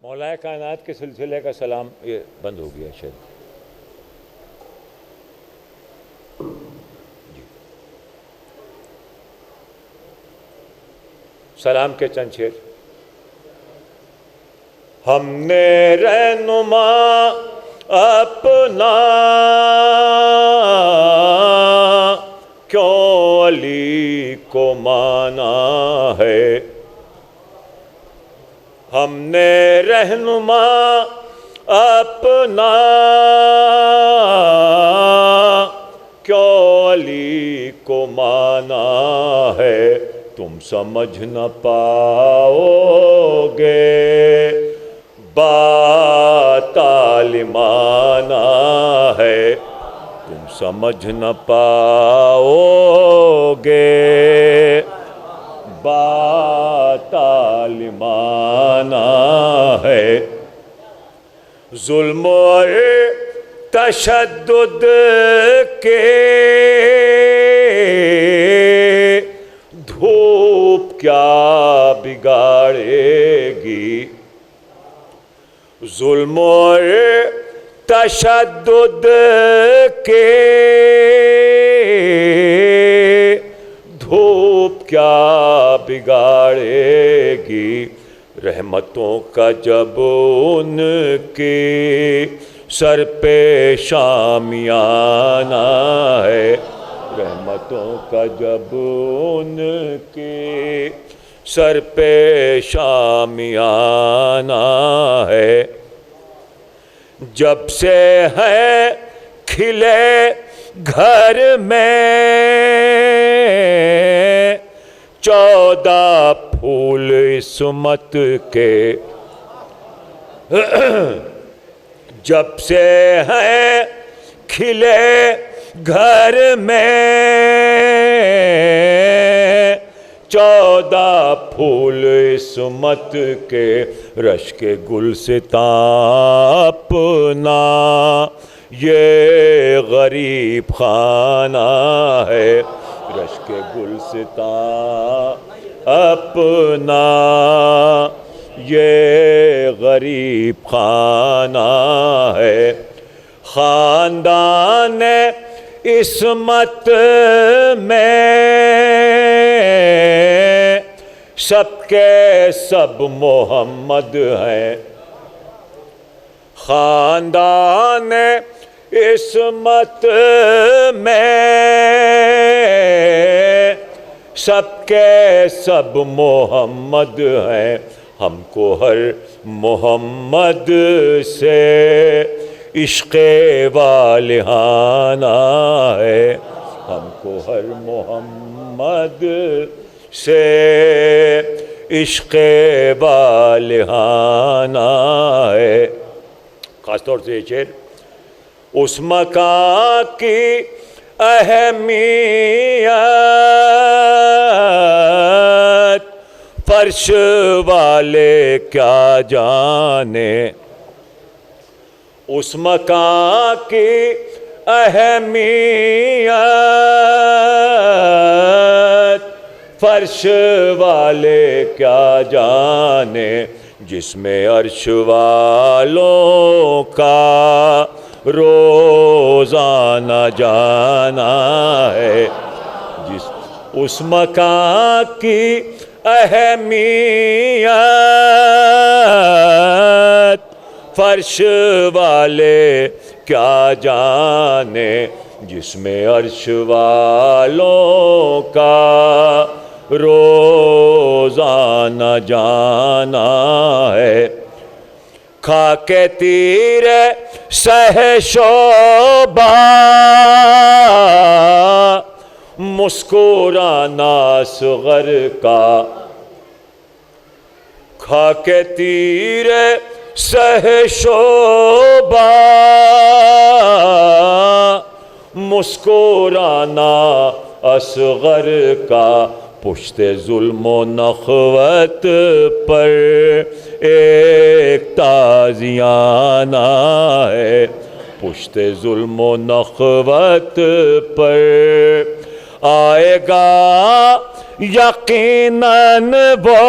मौलाए कायनात के सिलसिले का सलाम ये बंद हो गया शायद। जी, सलाम के चंद शेर। हमने रहनुमा अपना क्यों अली को माना है, हमने रहनुमा अपना क्यों अली को माना है, तुम समझ न पाओगे बात आलिमाना है, तुम समझ न पाओगे बात आलिमाना है। जुल्म और तशद्दुद के धूप क्या बिगाड़ेगी, जुल्म और तशद्दुद के धूप क्या बिगाड़ेगी, रहमतों का जब उनके सर पे शामियाना है, रहमतों का जब उनके सर पे शामियाना है। जब से है खिले घर में 14 फूल इस्मत के, जब से है खिले घर में 14 फूल इस्मत के, रश के गुलसितां अपना ये गरीब खाना है, रश के गुलसितां अपना ये गरीब खाना है। खानदान इस्मत में सबके सब मोहम्मद हैं, खानदान इस्मत में सबके सब मोहम्मद हैं, हमको हर मोहम्मद से इश्क़े वालिहाना है, हमको हर मोहम्मद से इश्क़े वालिहाना है। ख़ास तौर से ये शेर उस मकान की अहमियत फर्श वाले क्या जाने, उस मकान की अहमियत फर्श वाले क्या जाने, जिसमें अर्श वालों का रोज़ाना जाना है, जिस उस मकान की अहमियत फर्श वाले क्या जाने, जिसमें अर्श वालों का रोज़ाना जाना है। खाके तीरे सहशोबा मुस्कुराना असग़र का, खाके तीरे सहशोबा मुस्कुराना असग़र का, पुश्ते ज़ुल्म व नख़वत पर एक ताज़ियाना है, पुश्ते ज़ुल्म व नख़वत पर आएगा यकीनन वो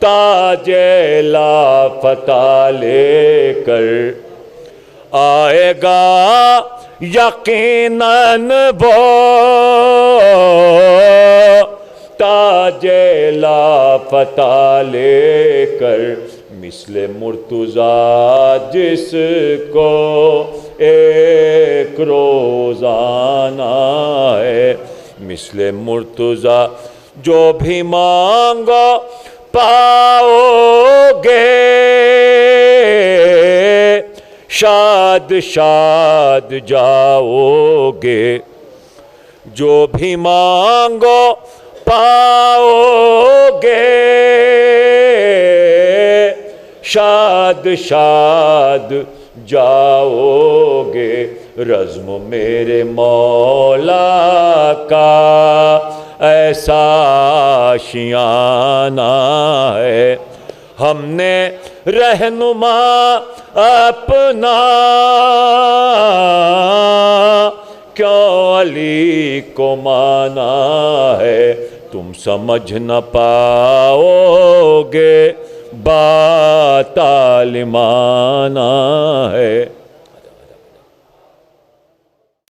ताजे लापता लेकर आएगा यकीनन वो, ताजे लापता लेकर मिसले मुर्तुज़ा जिसको एक रोज़ाना है। मिसले मुर्तुज़ा जो भी मांगो पाओगे, शाद शाद जाओगे। जो भी मांगो पाओगे, शाद शाद जाओगे। रज़्म मेरे मौला का ऐसा आशियाना है, हमने रहनुमा अपना क्यों अली को माना है। तुम समझ न पाओगे बात आलिमाना है।